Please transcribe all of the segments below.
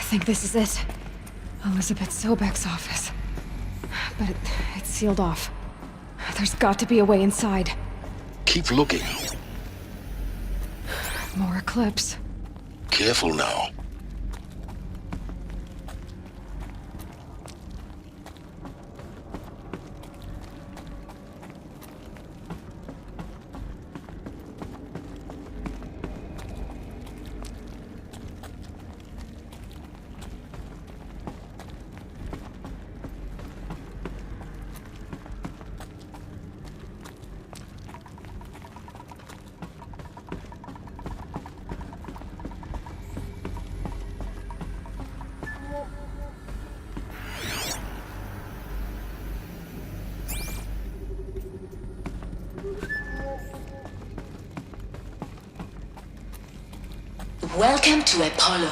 think this is it. Elizabeth Sobek's office. But it's sealed off. There's got to be a way inside. Keep looking. More Eclipse. Careful now. Welcome to Apollo,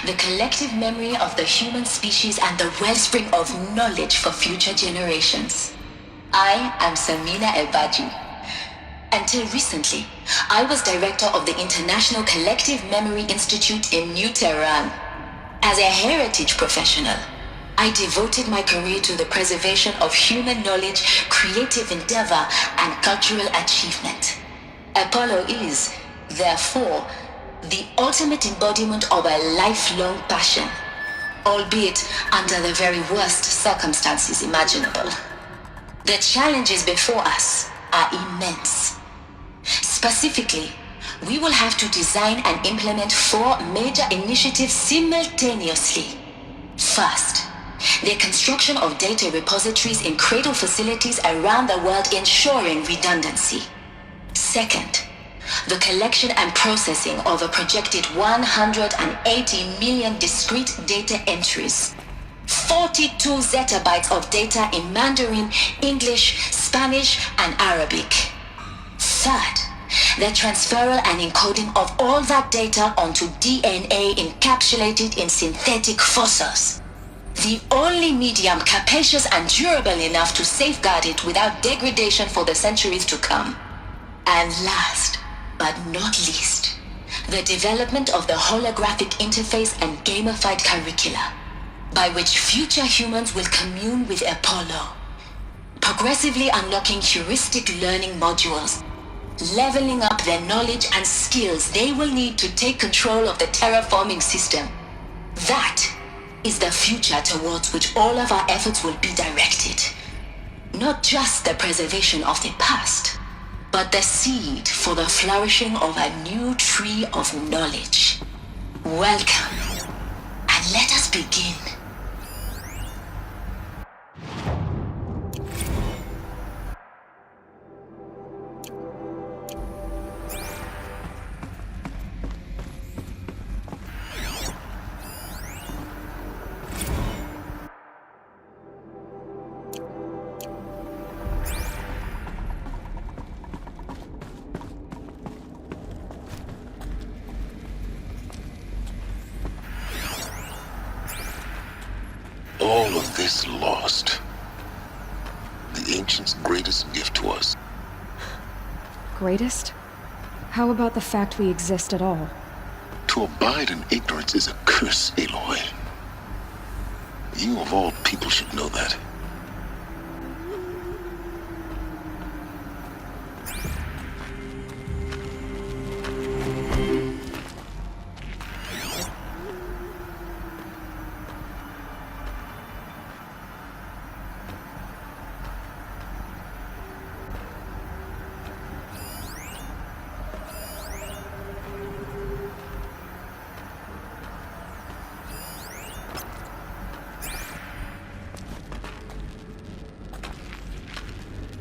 the collective memory of the human species and the wellspring of knowledge for future generations. I am Samina Elbaji. Until recently, I was director of the International Collective Memory Institute in New Tehran. As a heritage professional, I devoted my career to the preservation of human knowledge, creative endeavor, and cultural achievement. Apollo is, therefore, the ultimate embodiment of a lifelong passion, albeit under the very worst circumstances imaginable. The challenges before us are immense. Specifically, we will have to design and implement 4 major initiatives simultaneously. First, the construction of data repositories in cradle facilities around the world ensuring redundancy. Second, the collection and processing of a projected 180 million discrete data entries, 42 zettabytes of data in Mandarin, English, Spanish, and Arabic. Third, the transferal and encoding of all that data onto DNA encapsulated in synthetic fossils. The only medium capacious and durable enough to safeguard it without degradation for the centuries to come. And last, but not least, the development of the holographic interface and gamified curricula, by which future humans will commune with Apollo, progressively unlocking heuristic learning modules, leveling up their knowledge and skills they will need to take control of the terraforming system. That is the future towards which all of our efforts will be directed. Not just the preservation of the past, but the seed for the flourishing of a new tree of knowledge. Welcome, and let us begin. All of this lost. The ancients' greatest gift to us. Greatest? How about the fact we exist at all? To abide in ignorance is a curse, Aloy. You of all people should know that.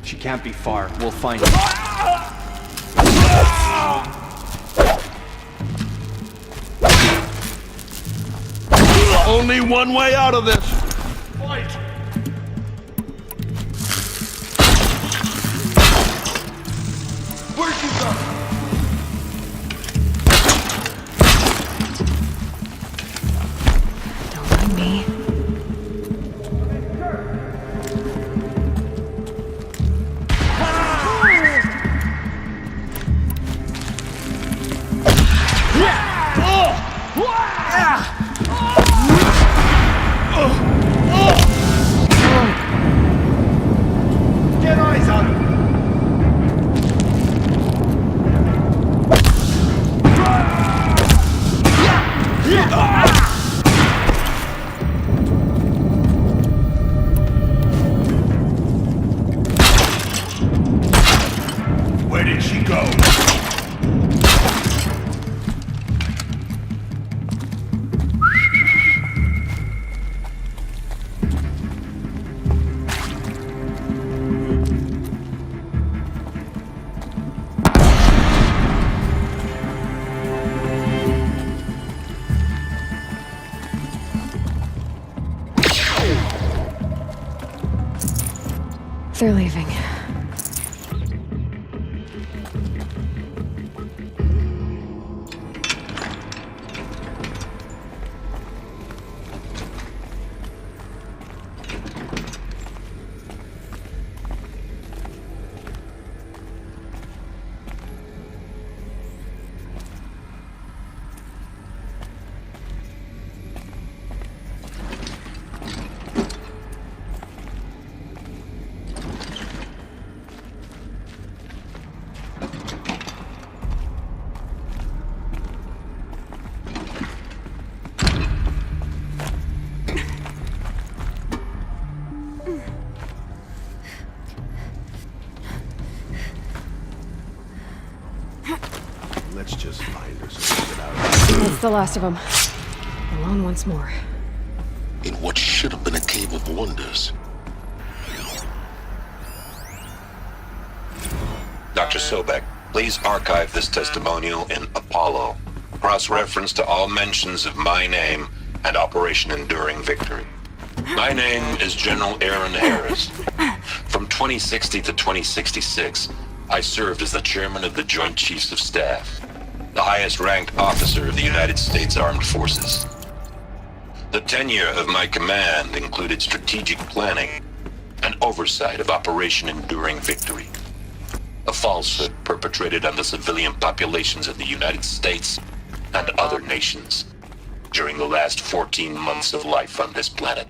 She can't be far. We'll find her. Only one way out of this. Fight! Where'd you go? Don't mind me. they're leaving. Let's just find her so we can get out of here. That's the last of them. Alone once more. In what should have been a cave of wonders. Dr. Sobek, please archive this testimonial in Apollo. Cross-reference to all mentions of my name and Operation Enduring Victory. My name is General Aaron Harris. From 2060 to 2066, I served as the chairman of the Joint Chiefs of Staff, the highest-ranked officer of the United States Armed Forces. The tenure of my command included strategic planning and oversight of Operation Enduring Victory, a falsehood perpetrated on the civilian populations of the United States and other nations during the last 14 months of life on this planet.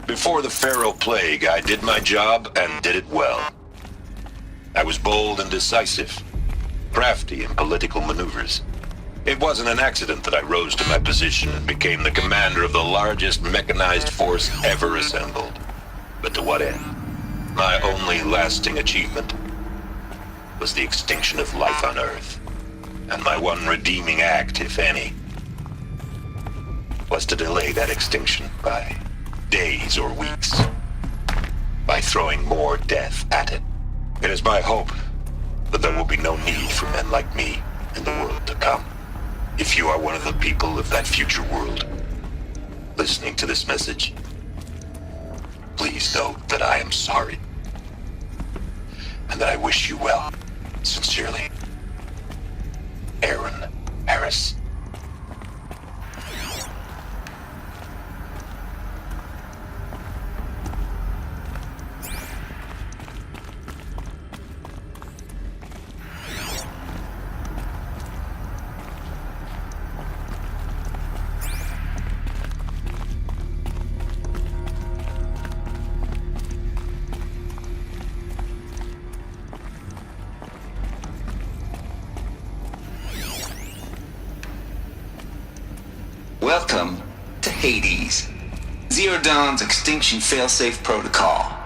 Before the Pharaoh Plague, I did my job and did it well. I was bold and decisive, crafty in political maneuvers. It wasn't an accident that I rose to my position and became the commander of the largest mechanized force ever assembled. But to what end? My only lasting achievement was the extinction of life on Earth. And my one redeeming act, if any, was to delay that extinction by days or weeks, by throwing more death at it. It is my hope that there will be no need for men like me in the world to come. If you are one of the people of that future world listening to this message, please know that I am sorry and that I wish you well. Sincerely, Aaron Harris. Welcome to Hades, Zero Dawn's extinction failsafe protocol,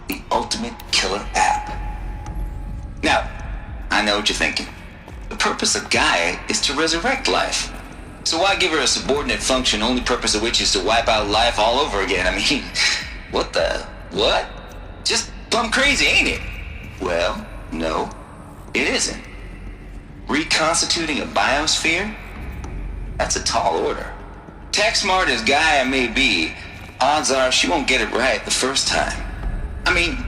the ultimate killer app. Now, I know what you're thinking. The purpose of Gaia is to resurrect life. So why give her a subordinate function, only purpose of which is to wipe out life all over again? I mean, what? Just plumb crazy, ain't it? Well, no, it isn't. Reconstituting a biosphere? That's a tall order. Tech smart as Gaia may be, odds are she won't get it right the first time. I mean,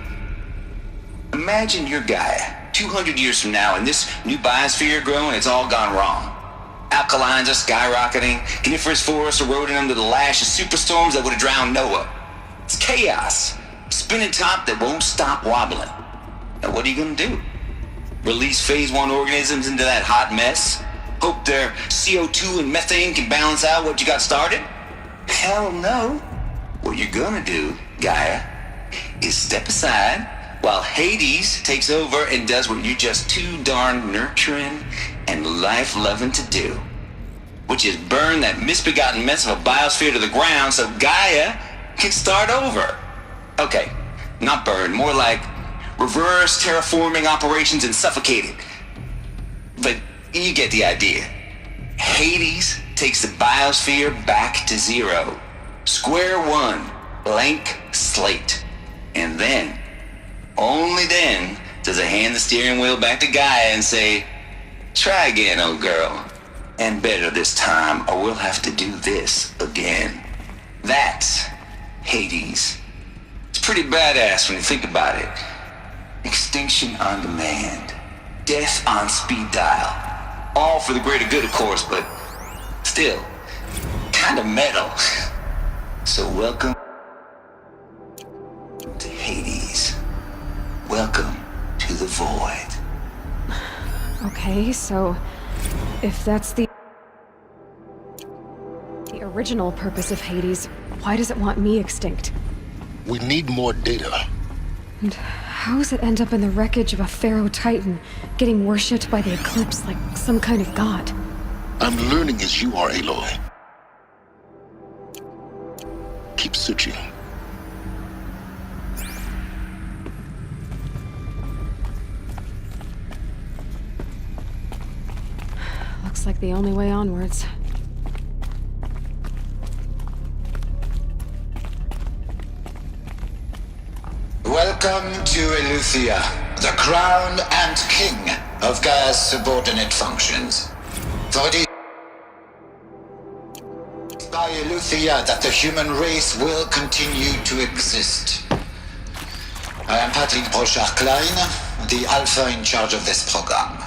imagine you're Gaia, 200 years from now, and this new biosphere you're growing, it's all gone wrong. Alkalines are skyrocketing, coniferous forests eroding under the lash of superstorms that would have drowned Noah. It's chaos, spinning top that won't stop wobbling. Now what are you gonna do? Release phase 1 organisms into that hot mess? Hope their CO2 and methane can balance out what you got started? Hell no. What you're gonna do, Gaia, is step aside while Hades takes over and does what you're just too darn nurturing and life-loving to do, which is burn that misbegotten mess of a biosphere to the ground so Gaia can start over. Okay, not burn, more like reverse terraforming operations and suffocate it. But you get the idea. Hades takes the biosphere back to zero. Square one, blank slate. And then, only then, does it hand the steering wheel back to Gaia and say, try again, old girl. And better this time, or we'll have to do this again. That's Hades. It's pretty badass when you think about it. Extinction on demand. Death on speed dial. All for the greater good, of course, but still, kind of metal. So welcome to Hades. Welcome to the void. Okay, so if that's the original purpose of Hades, why does it want me extinct? We need more data. And how does it end up in the wreckage of a Pharaoh Titan, getting worshipped by the Eclipse like some kind of god? I'm learning as you are, Aloy. Keep searching. Looks like the only way onwards. Welcome to Eleuthia, the crown and king of Gaia's subordinate functions. For it is by Eleuthia that the human race will continue to exist. I am Patrick Brochard-Klein, the Alpha in charge of this program.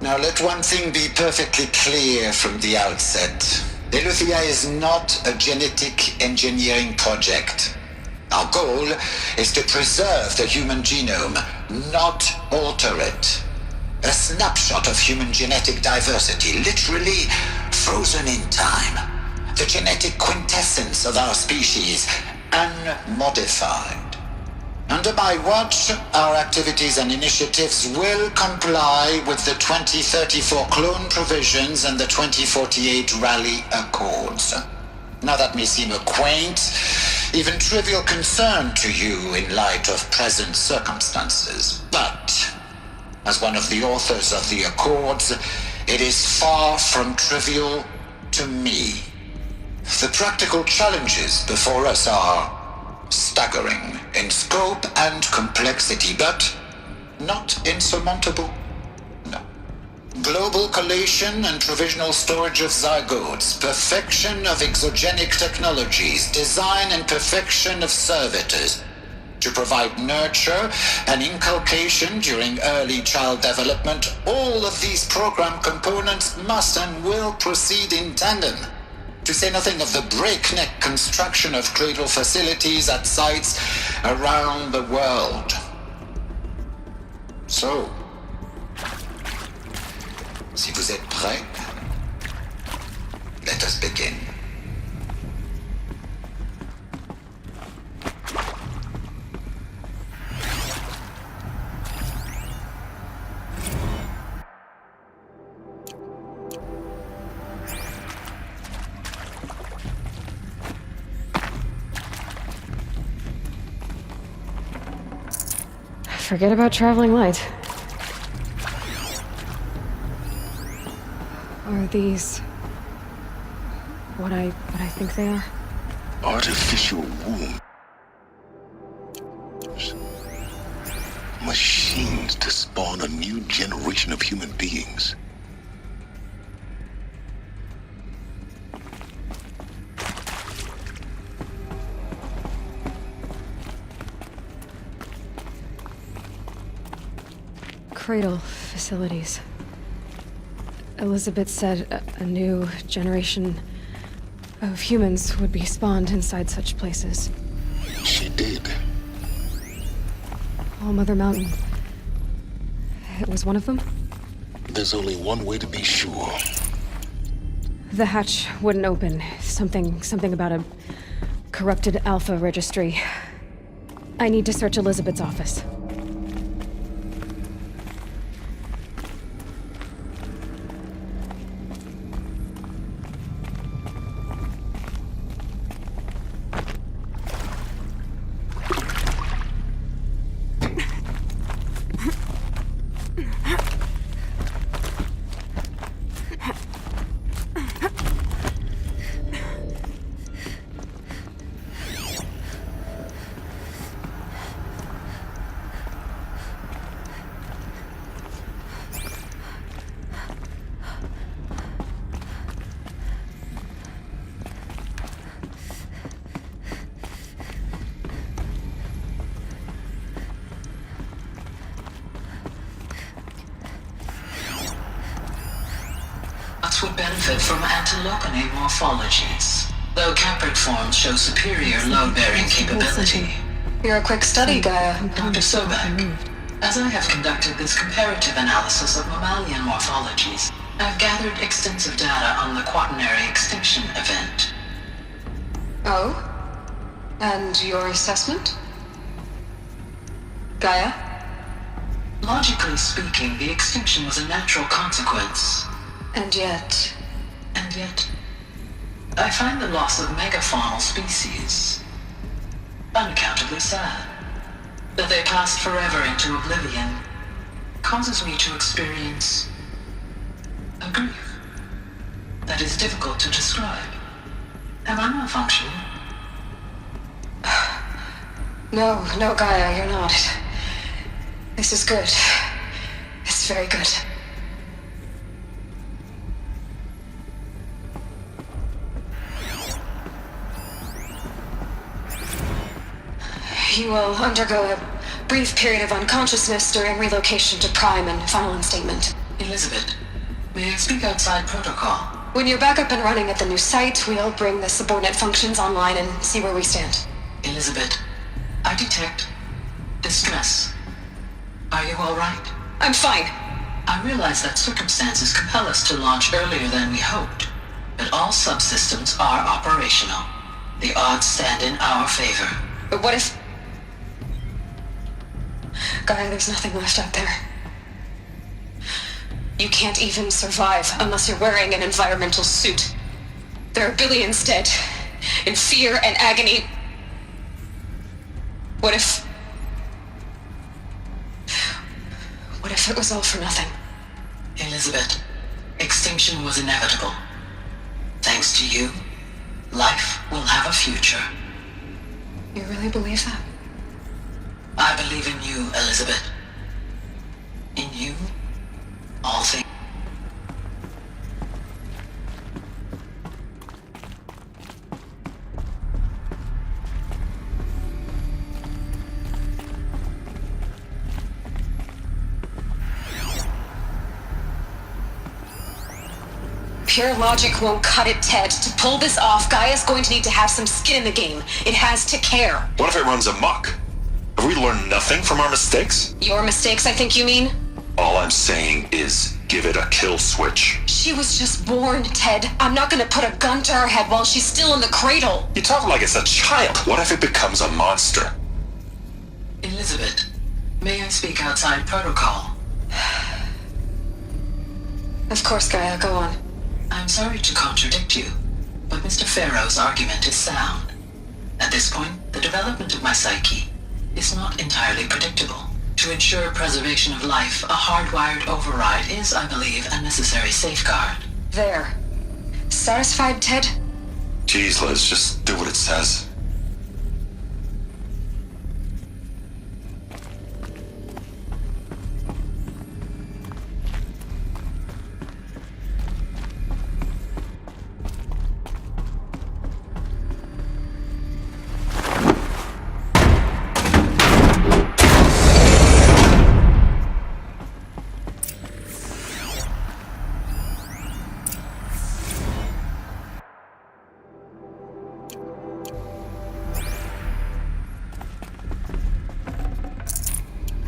Now let one thing be perfectly clear from the outset. Eleuthia is not a genetic engineering project. Our goal is to preserve the human genome, not alter it. A snapshot of human genetic diversity, literally frozen in time. The genetic quintessence of our species, unmodified. Under my watch, our activities and initiatives will comply with the 2034 clone provisions and the 2048 Rally Accords. Now that may seem a quaint, even trivial concern to you in light of present circumstances. But, as one of the authors of the Accords, it is far from trivial to me. The practical challenges before us are staggering in scope and complexity, but not insurmountable. No. Global collation and provisional storage of zygotes, perfection of exogenic technologies, design and perfection of servitors to provide nurture and inculcation during early child development. All of these program components must and will proceed in tandem, to say nothing of the breakneck construction of cradle facilities at sites around the world. So, si vous êtes prêts, let us begin. Forget about traveling light. Are these what I think they are? Artificial wombs. Machines to spawn a new generation of human beings. Cradle facilities. Elizabeth said a new generation of humans would be spawned inside such places. She did. All Mother Mountain. It was one of them? There's only one way to be sure. The hatch wouldn't open. Something about a corrupted Alpha registry. I need to search Elizabeth's office. parts would benefit from antilopine morphologies, though caprid forms show superior load-bearing capability. You're a quick study, Gaia. Dr. Sobek. As I have conducted this comparative analysis of mammalian morphologies, I've gathered extensive data on the quaternary extinction event. Oh? And your assessment? Gaia? Logically speaking, the extinction was a natural consequence. And yet, I find the loss of megafaunal species unaccountably sad. That they passed forever into oblivion causes me to experience a grief that is difficult to describe. Am I malfunctioning? No, Gaia, you're not. This is good. It's very good. You will undergo a brief period of unconsciousness during relocation to Prime and final instatement. Elizabeth, may I speak outside protocol? When you're back up and running at the new site, we'll bring the subordinate functions online and see where we stand. Elizabeth, I detect distress. Are you all right? I'm fine. I realize that circumstances compel us to launch earlier than we hoped, but all subsystems are operational. The odds stand in our favor. But what if... Gaia, there's nothing left out there. You can't even survive unless you're wearing an environmental suit. There are billions dead, in fear and agony. What if it was all for nothing? Elizabeth, extinction was inevitable. Thanks to you, life will have a future. You really believe that? I believe in you, Elizabeth. In you, all things. Pure logic won't cut it, Ted. To pull this off, Gaia's going to need to have some skin in the game. It has to care. What if it runs amok? Have we learned nothing from our mistakes? Your mistakes, I think you mean? All I'm saying is, give it a kill switch. She was just born, Ted. I'm not gonna put a gun to her head while she's still in the cradle. You talk like it's a child. What if it becomes a monster? Elizabeth, may I speak outside protocol? Of course, Gaia, go on. I'm sorry to contradict you, but Mr. Farrow's argument is sound. At this point, the development of my psyche is not entirely predictable. To ensure preservation of life, a hardwired override is, I believe, a necessary safeguard. There. Satisfied, Ted? Jeez, Liz, just do what it says.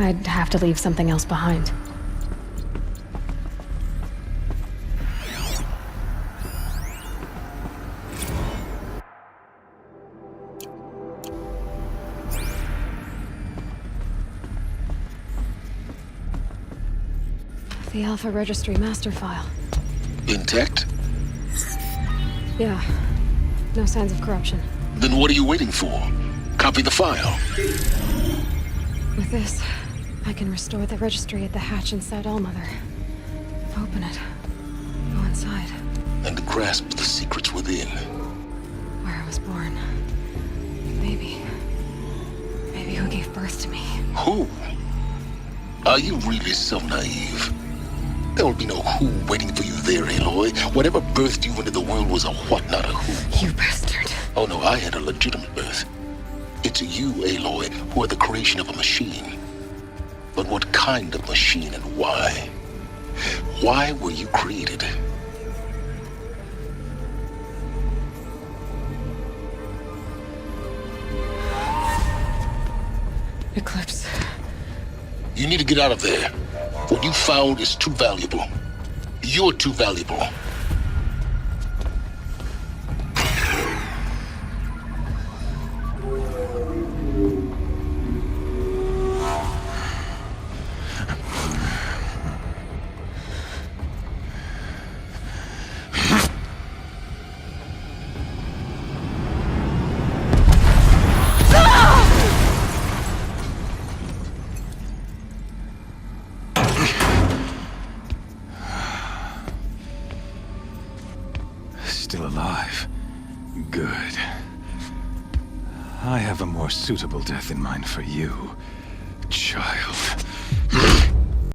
I'd have to leave something else behind. The Alpha Registry master file. Intact? Yeah. No signs of corruption. Then what are you waiting for? Copy the file. With this, I can restore the registry at the hatch inside Allmother. Open it. Go inside. And grasp the secrets within. Where I was born. Maybe who gave birth to me. Who? Are you really so naive? There will be no who waiting for you there, Aloy. Whatever birthed you into the world was a what, not a who. You bastard. Oh no, I had a legitimate birth. It's you, Aloy, who are the creation of a machine. But what kind of machine and why? Why were you created? Eclipse. You need to get out of there. What you found is too valuable. You're too valuable. Still alive. Good. I have a more suitable death in mind for you, child.